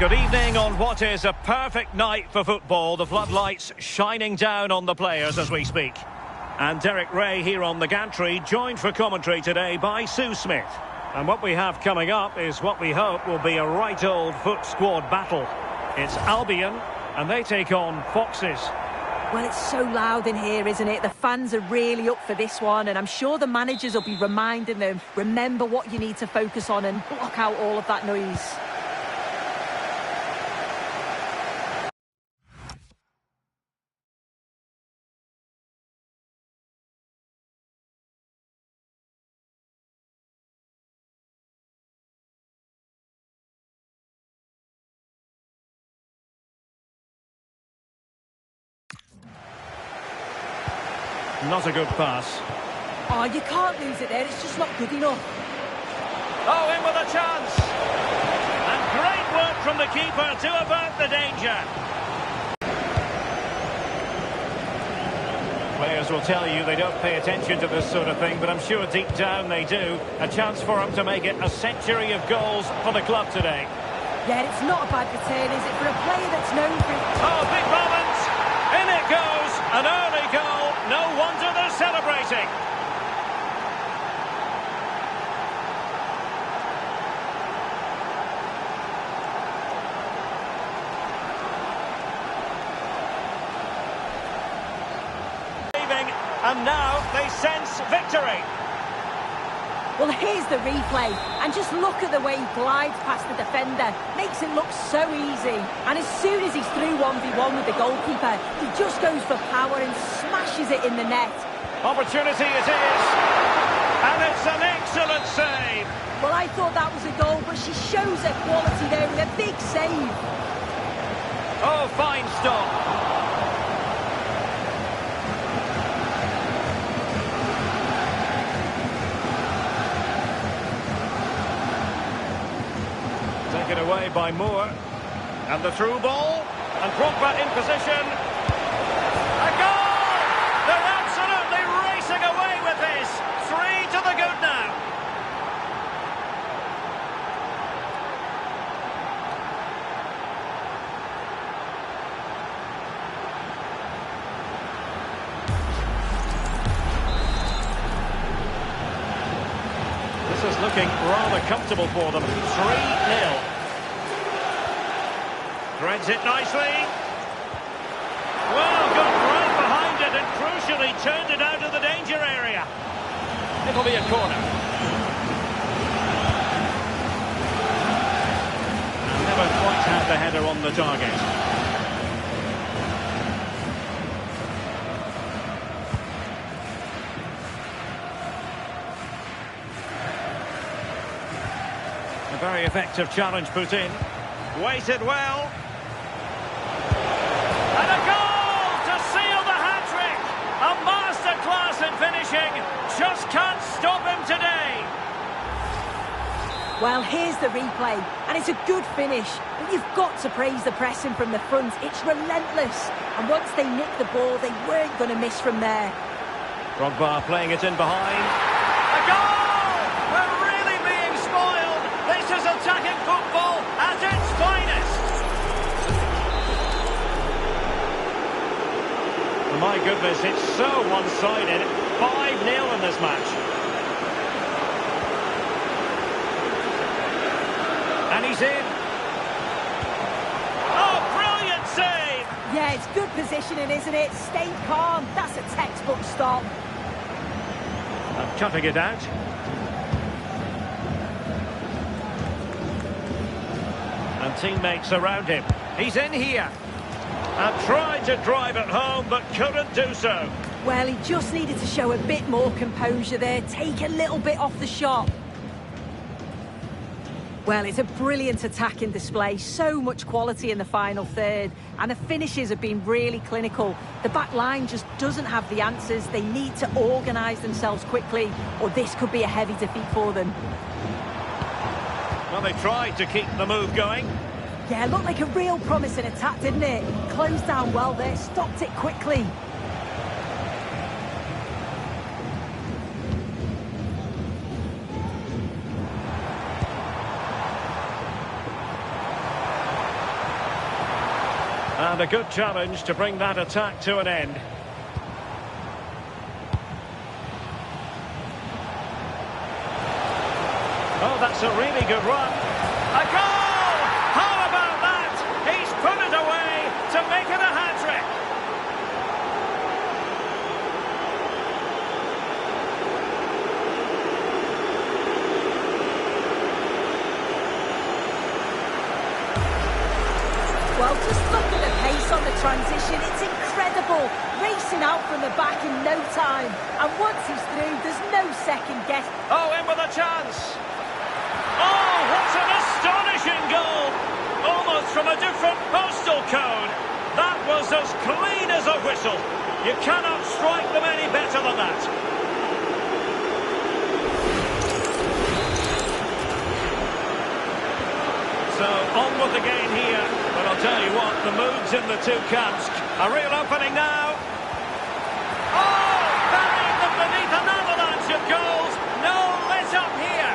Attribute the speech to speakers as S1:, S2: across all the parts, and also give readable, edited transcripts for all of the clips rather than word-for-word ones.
S1: Good evening on what is a perfect night for football. The floodlights shining down on the players as we speak. And Derek Ray here on the gantry, joined for commentary today by Sue Smith. And what we have coming up is what we hope will be a right old foot squad battle. It's Albion, and they take on Foxes.
S2: Well, it's so loud in here, isn't it? The fans are really up for this one, and I'm sure the managers will be reminding them, remember what you need to focus on and block out all of that noise.
S1: Not a good pass.
S2: Oh, you can't lose it there. It's just not good enough.
S1: Oh, in with a chance. And great work from the keeper to avert the danger. Players will tell you they don't pay attention to this sort of thing, but I'm sure deep down they do. A chance for them to make it a century of goals for the club today.
S2: Yeah, it's not a bad return, is it, for a player that's known for it?
S1: Oh, big moment. In it goes. An early goal. No wonder they're celebrating. And now they sense victory.
S2: Well, here's the replay, and just look at the way he glides past the defender. Makes it look so easy. And as soon as he's through 1v1 with the goalkeeper, he just goes for power and smashes it in the net.
S1: Opportunity it is. And it's an excellent save.
S2: Well, I thought that was a goal, but she shows her quality there with a big save.
S1: Oh, fine stop. Taken away by Moore. And the through ball. And Drogba in position. A goal! They're absolutely racing away with this. 3 to the good now. This is looking rather comfortable for them. 3-0. Threads it nicely. Well, got right behind it and crucially turned it out of the danger area. It'll be a corner. And never quite had the header on the target. A very effective challenge put in. Waited well. And a goal to seal the hat-trick. A masterclass in finishing. Just can't stop him today.
S2: Well, here's the replay, and it's a good finish. But you've got to praise the pressing from the front. It's relentless. And once they nicked the ball, they weren't going to miss from there.
S1: Drogba playing it in behind. A goal! We're really being spoiled. This is attacking football at its finest. My goodness, it's so one-sided. 5-0 in this match. And he's in. Oh, brilliant save!
S2: Yeah, it's good positioning, isn't it? Stayed calm. That's a textbook stop.
S1: And cutting it out. And teammates around him. He's in here. And tried to drive it home, but couldn't do so.
S2: Well, he just needed to show a bit more composure there, take a little bit off the shot. Well, it's a brilliant attacking display, so much quality in the final third, and the finishes have been really clinical. The back line just doesn't have the answers. They need to organise themselves quickly, or this could be a heavy defeat for them.
S1: Well, they tried to keep the move going.
S2: Yeah, looked like a real promising attack, didn't it? Closed down well there, stopped it quickly.
S1: a good challenge to bring that attack to an end. Oh, that's a really good run. A goal! How about that? He's put it away to make it a hat-trick.
S2: Well, just look at the pace on the transition. It's incredible. Racing out from the back in no time. And once he's through, there's no second guess.
S1: Oh, in with a chance. Oh, what an astonishing goal! Almost from a different postal code. That was as clean as a whistle. You cannot strike them any better than that. So, on with the game here. But I'll tell you what, the mood's in the two camps. A real opening now. Oh, burying them beneath an avalanche of goals. No let up here.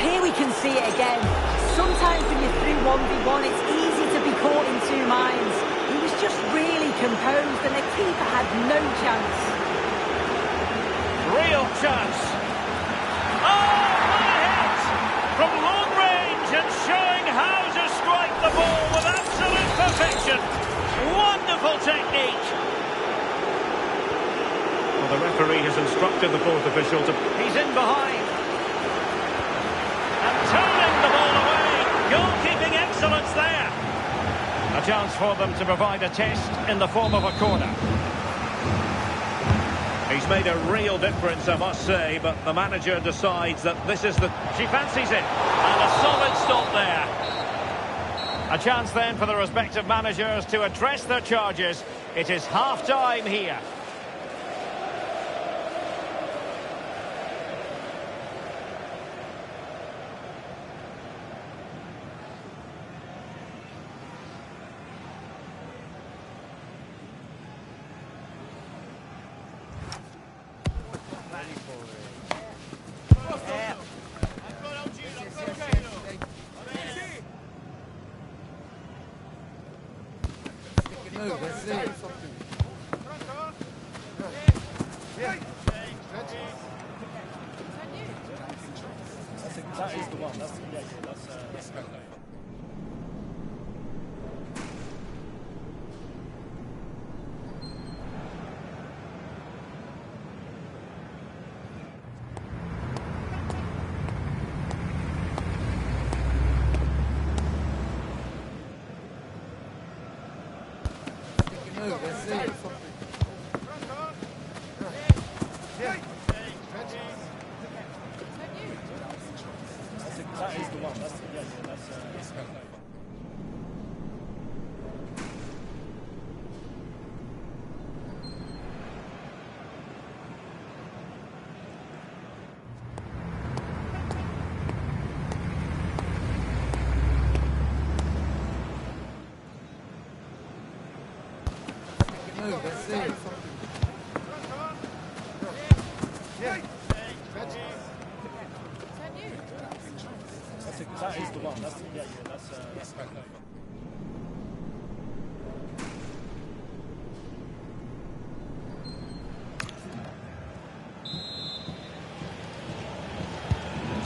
S2: Here we can see it again. Sometimes when you're through 1v1, it's easy to be caught in two minds. He was just really composed and the keeper had no chance.
S1: Real chance. Oh, what a hit! From long range and showing how to strike the ball with absolute perfection. Wonderful technique. Well, the referee has instructed the fourth official to... He's in behind. Turning the ball away. Goalkeeping excellence there. A chance for them to provide a test in the form of a corner. He's made a real difference, I must say, but the manager decides that this is the... She fancies it. And a solid stop there. A chance then for the respective managers to address their charges. It is half-time here.
S3: That is the one. That's the one. That's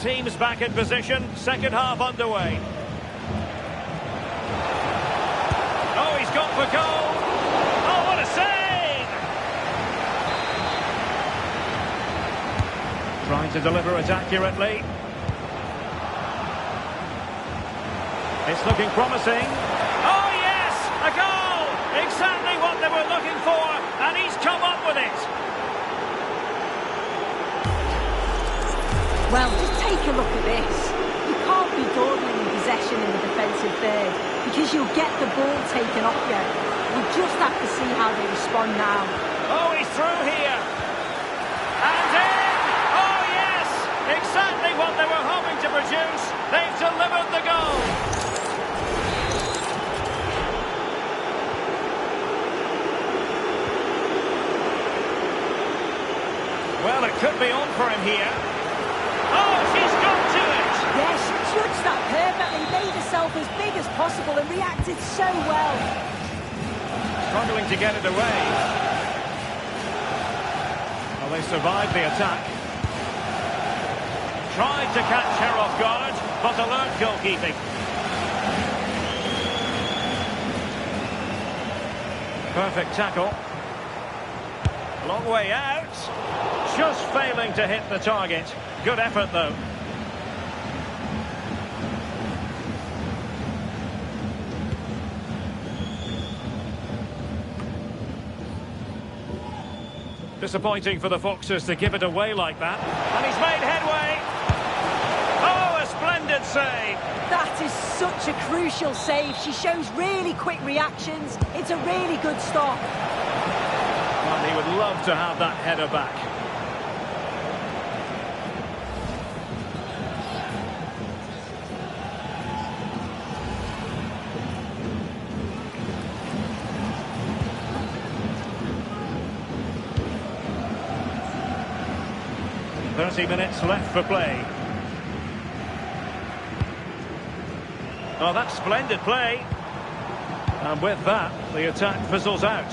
S1: Teams back in position, second half underway. Oh, he's gone for goal. Oh, what a save! Trying to deliver it accurately. It's looking promising. Oh, yes! A goal! Exactly what they were looking for, and he's come up with it.
S2: Well, just take a look at this. You can't be dawdling in possession in the defensive third because you'll get the ball taken off you. We'll just have to see how they respond now.
S1: Oh, he's through here. And in! Oh, yes! Exactly what they were hoping to produce. They've delivered the goal. Well, it could be on for him here. Oh, she's got to it!
S2: Yes, she judged that perfectly, made herself himself as big as possible and reacted so well.
S1: Struggling to get it away. Well, they survived the attack. Tried to catch her off guard, but alert goalkeeping. Perfect tackle. Long way out. Just failing to hit the target. Good effort, though. Disappointing for the Foxes to give it away like that. And he's made headway. Oh, a splendid save.
S2: That is such a crucial save. She shows really quick reactions. It's a really good stop.
S1: And he would love to have that header back. .30 minutes left for play. Oh, that's splendid play. And with that, the attack fizzles out.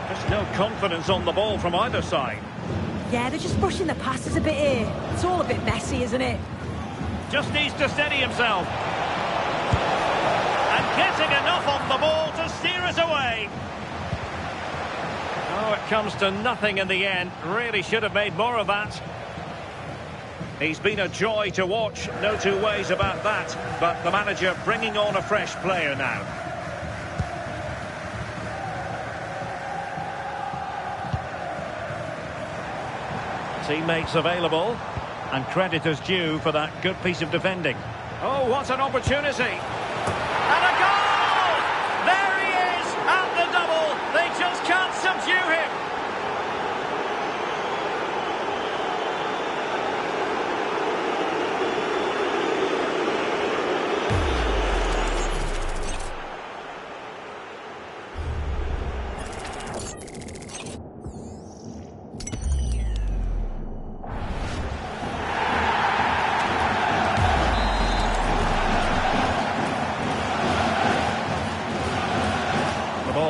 S1: Just no confidence on the ball from either side.
S2: Yeah, they're just pushing the passes a bit here. It's all a bit messy, isn't it?
S1: Just needs to steady himself. And getting enough on the ball to steer us away. Oh, it comes to nothing in the end. Really should have made more of that. He's been a joy to watch, no two ways about that. But the manager bringing on a fresh player now. Teammates available, and credit is due for that good piece of defending. Oh, what an opportunity! And a goal! There he is at the double. They just can't subdue him.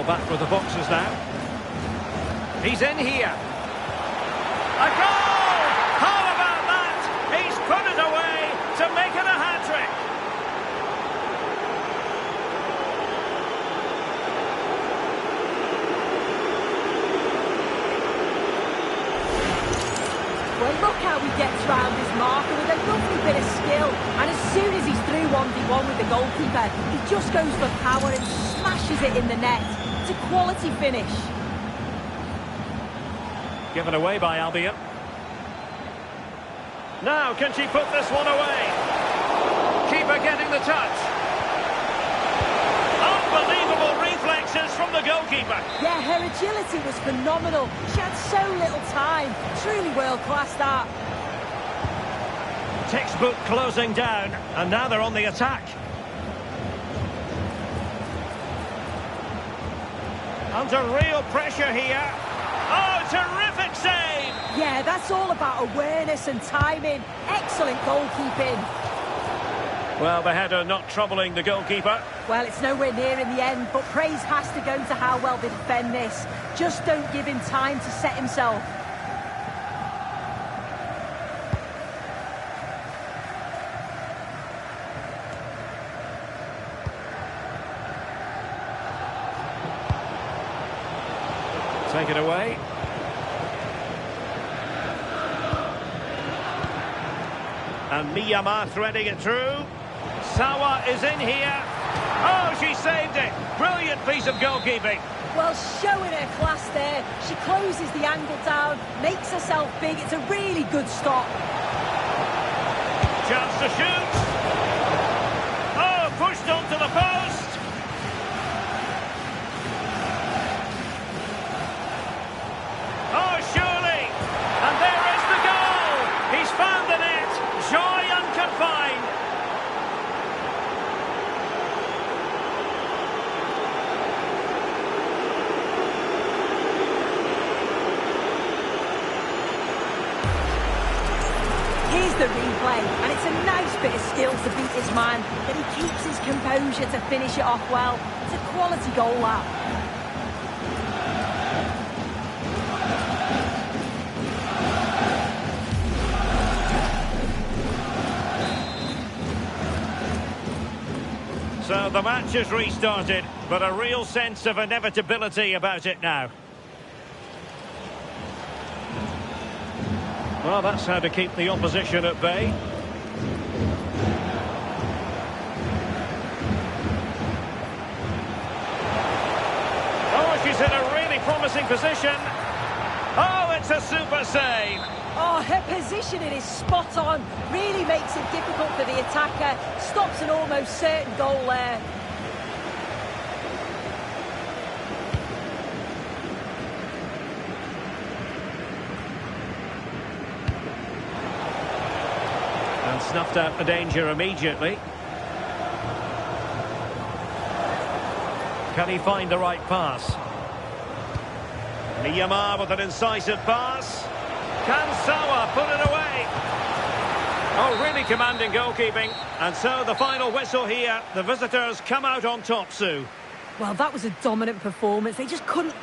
S1: Back with the Foxes now. He's in here. A goal! How about that? He's put it away to make it a hat-trick.
S2: Well, look how he gets round his marker with a lovely bit of skill. And as soon as he's through 1v1 with the goalkeeper, he just goes for power and smashes it in the net. It's a quality finish.
S1: Given away by Albion. Now, can she put this one away? Keeper getting the touch. Unbelievable reflexes from the goalkeeper.
S2: Yeah, her agility was phenomenal. She had so little time. Truly world-class, that.
S1: Textbook closing down, and now they're on the attack. Under real pressure here. Oh, terrific save!
S2: Yeah, that's all about awareness and timing. Excellent goalkeeping.
S1: Well, the header not troubling the goalkeeper.
S2: Well, it's nowhere near in the end, but praise has to go to how well they defend this. Just don't give him time to set himself.
S1: Take it away. And Miyama threading it through. Sawa is in here. Oh, she saved it. Brilliant piece of goalkeeping.
S2: Well, showing her class there. She closes the angle down, makes herself big. It's a really good stop.
S1: Chance to shoot. Oh, pushed onto the post. Oh, surely. And there is the goal. He's found the net. Joy unconfined.
S2: Here's the replay, and it's a nice bit of skill to beat his man, but he keeps his composure to finish it off well. It's a quality goal, that.
S1: So the match has restarted, but a real sense of inevitability about it now. Well, that's how to keep the opposition at bay. Oh, she's in a really promising position. Oh, it's a super save.
S2: Oh, her positioning is spot on. Really makes it difficult for the attacker. Stops an almost certain goal there.
S1: And snuffed out the danger immediately. Can he find the right pass? Miyama with an incisive pass. Can Sawa put it away? Oh, really commanding goalkeeping. And so the final whistle here. The visitors come out on top, Sue.
S2: Well, that was a dominant performance. They just couldn't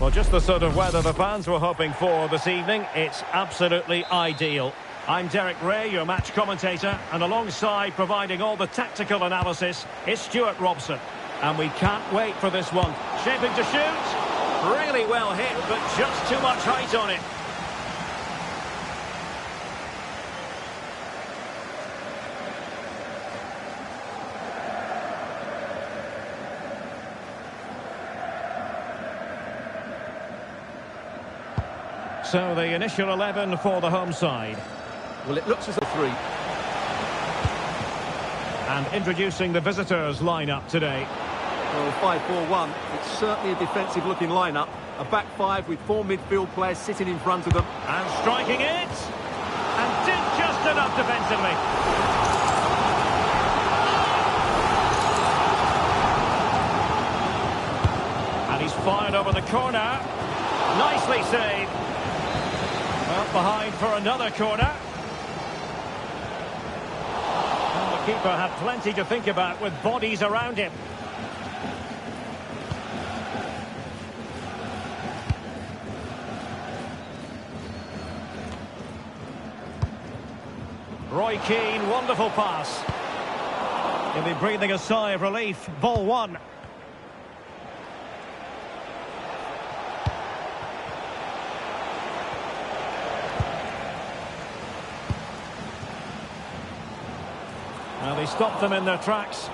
S1: Well, just the sort of weather the fans were hoping for this evening. It's absolutely ideal. I'm Derek Ray, your match commentator, and alongside providing all the tactical analysis is Stuart Robson. And we can't wait for this one. Shaping to shoot. Really well hit, but just too much height on it. So the initial 11 for the home side.
S3: Well, it looks as a 3.
S1: And introducing the visitors' lineup today.
S3: Well, 5-4-1. It's certainly a defensive-looking lineup. A back 5 with 4 midfield players sitting in front of them.
S1: And striking it. And did just enough defensively. And he's fired over the corner. Nicely saved. Well, behind for another corner. And the keeper had plenty to think about with bodies around him. Roy Keane, wonderful pass. He'll be breathing a sigh of relief. Ball one. Well, they stopped them in their tracks.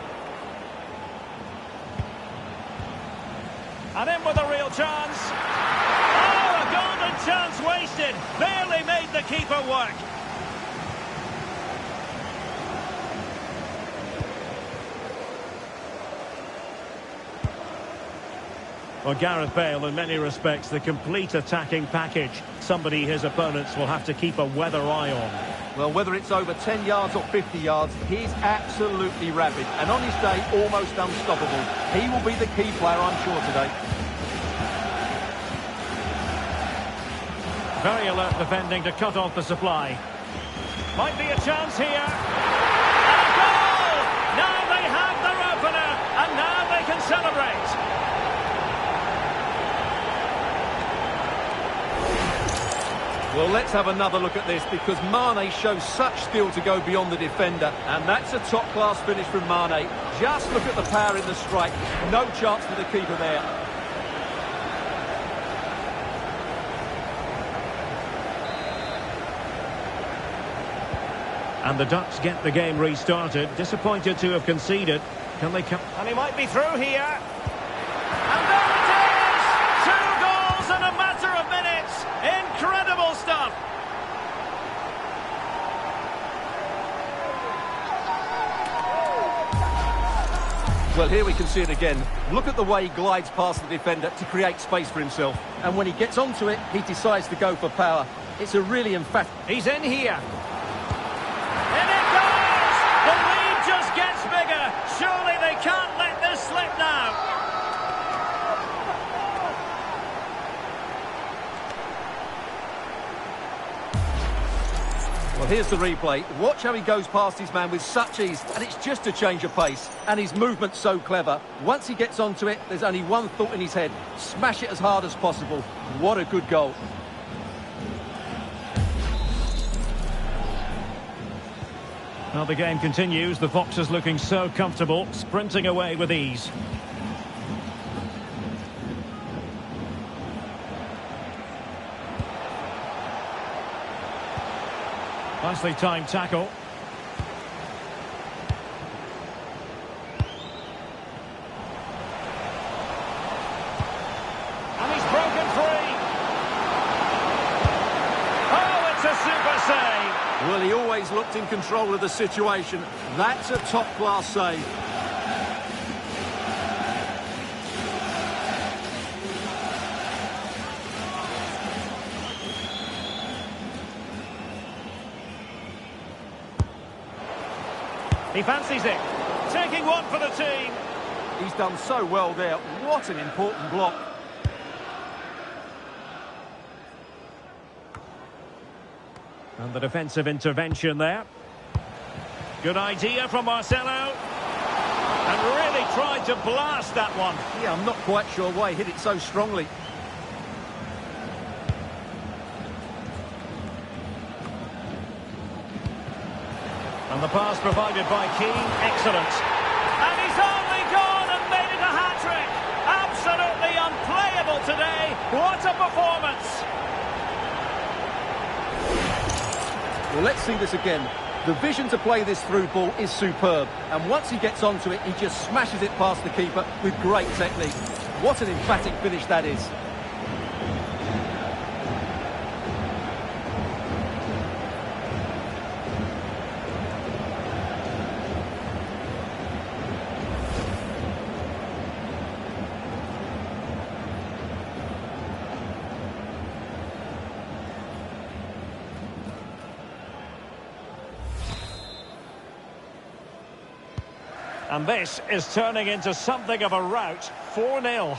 S1: And in with a real chance. Oh, a golden chance wasted. Barely made the keeper work. Well, Gareth Bale, in many respects, the complete attacking package. Somebody his opponents will have to keep a weather eye on.
S3: Well, whether it's over 10 yards or 50 yards, he's absolutely rapid. And on his day, almost unstoppable. He will be the key player, I'm sure, today.
S1: Very alert defending to cut off the supply. Might be a chance here. And a goal! Now they have their opener, and now they can celebrate.
S3: Well, let's have another look at this, because Mane shows such skill to go beyond the defender, and that's a top-class finish from Mane. Just look at the power in the strike. No chance for the keeper there.
S1: And the Ducks get the game restarted. Disappointed to have conceded. Can they come? And he might be through here. And there it is! 2 goals in a matter of minutes. Incredible stuff.
S3: Well, here we can see it again. Look at the way he glides past the defender to create space for himself. And when he gets onto it, he decides to go for power. It's a really emphatic...
S1: He's in here. In it goes! The lead just gets bigger. Surely they can't let this slip now.
S3: Well, here's the replay. Watch how he goes past his man with such ease, and it's just a change of pace. And his movement's so clever. Once he gets onto it, there's only one thought in his head. Smash it as hard as possible. What a good goal.
S1: Well, the game continues. The Foxes looking so comfortable, sprinting away with ease. Nicely timed tackle. And he's broken free. Oh, it's a super save.
S3: Well, he always looked in control of the situation. That's a top-class save.
S1: He fancies it. Taking one for the team.
S3: He's done so well there. What an important block.
S1: And the defensive intervention there. Good idea from Marcelo. And really tried to blast that one.
S3: Yeah, I'm not quite sure why he hit it so strongly.
S1: And the pass provided by Keane, excellent. And he's only gone and made it a hat-trick. Absolutely unplayable today. What a performance.
S3: Well, let's see this again. The vision to play this through ball is superb. And once he gets onto it, he just smashes it past the keeper with great technique. What an emphatic finish that is.
S1: And this is turning into something of a rout. 4-0.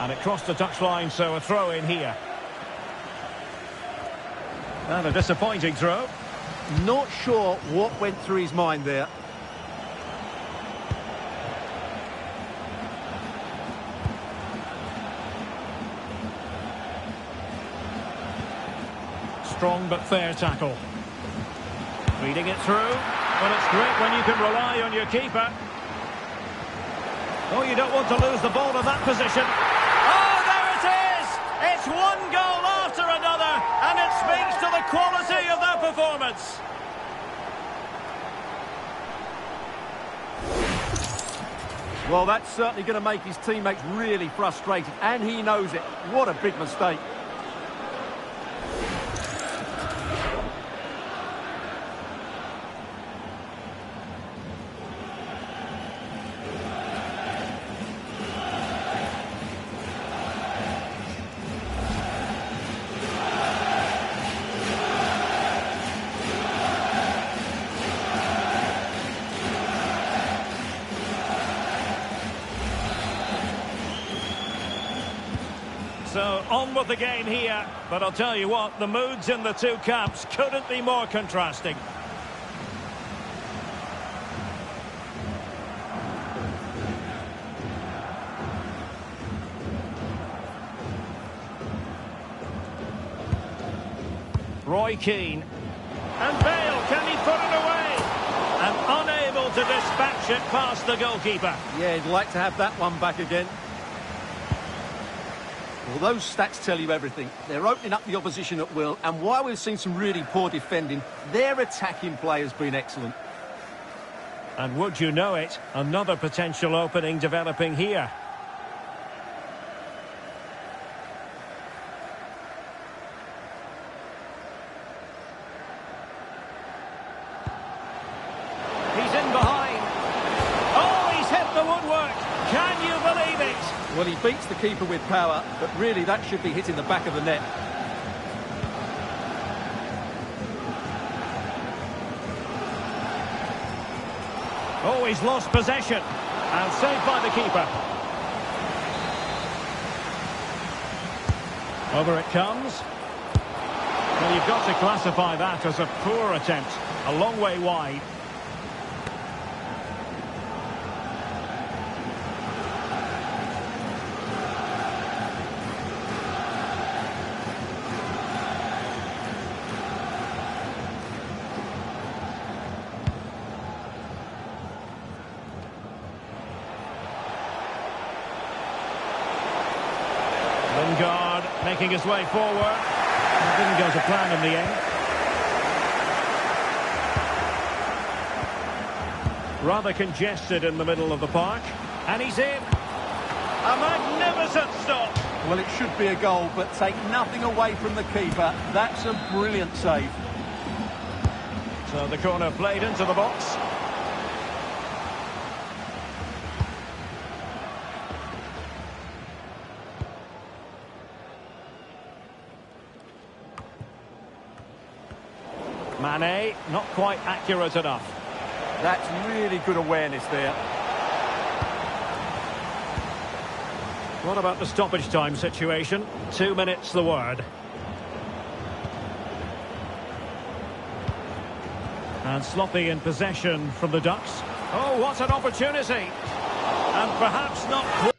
S1: And it crossed the touchline, so a throw in here. And a disappointing throw.
S3: Not sure what went through his mind there.
S1: Strong but fair tackle. Feeding it through. Well, it's great when you can rely on your keeper. Oh, you don't want to lose the ball in that position. Oh, there it is! It's one goal after another, and it speaks to the quality of their performance.
S3: Well, that's certainly going to make his teammates really frustrated, and he knows it. What a big mistake.
S1: So, on with the game here, but I'll tell you what, the moods in the two camps couldn't be more contrasting. Roy Keane. And Bale, can he put it away? And unable to dispatch it past the goalkeeper.
S3: Yeah, he'd like to have that one back again. Well, those stats tell you everything. They're opening up the opposition at will, and while we've seen some really poor defending, their attacking play has been excellent.
S1: And would you know it, another potential opening developing here. He's in behind. Oh, he's hit the woodwork. Can you believe it?
S3: Well, he beats the keeper with power, but really that should be hitting the back of the net.
S1: Oh, he's lost possession. And saved by the keeper. Over it comes. Well, you've got to classify that as a poor attempt. A long way wide. Lingard making his way forward. It didn't go to plan in the end. Rather congested in the middle of the park. And he's in. A magnificent stop.
S3: Well, it should be a goal, but take nothing away from the keeper. That's a brilliant save.
S1: So the corner played into the box. Mane, not quite accurate enough.
S3: That's really good awareness there.
S1: What about the stoppage time situation? 2 minutes the word. And sloppy in possession from the Ducks. Oh, what an opportunity. And perhaps not...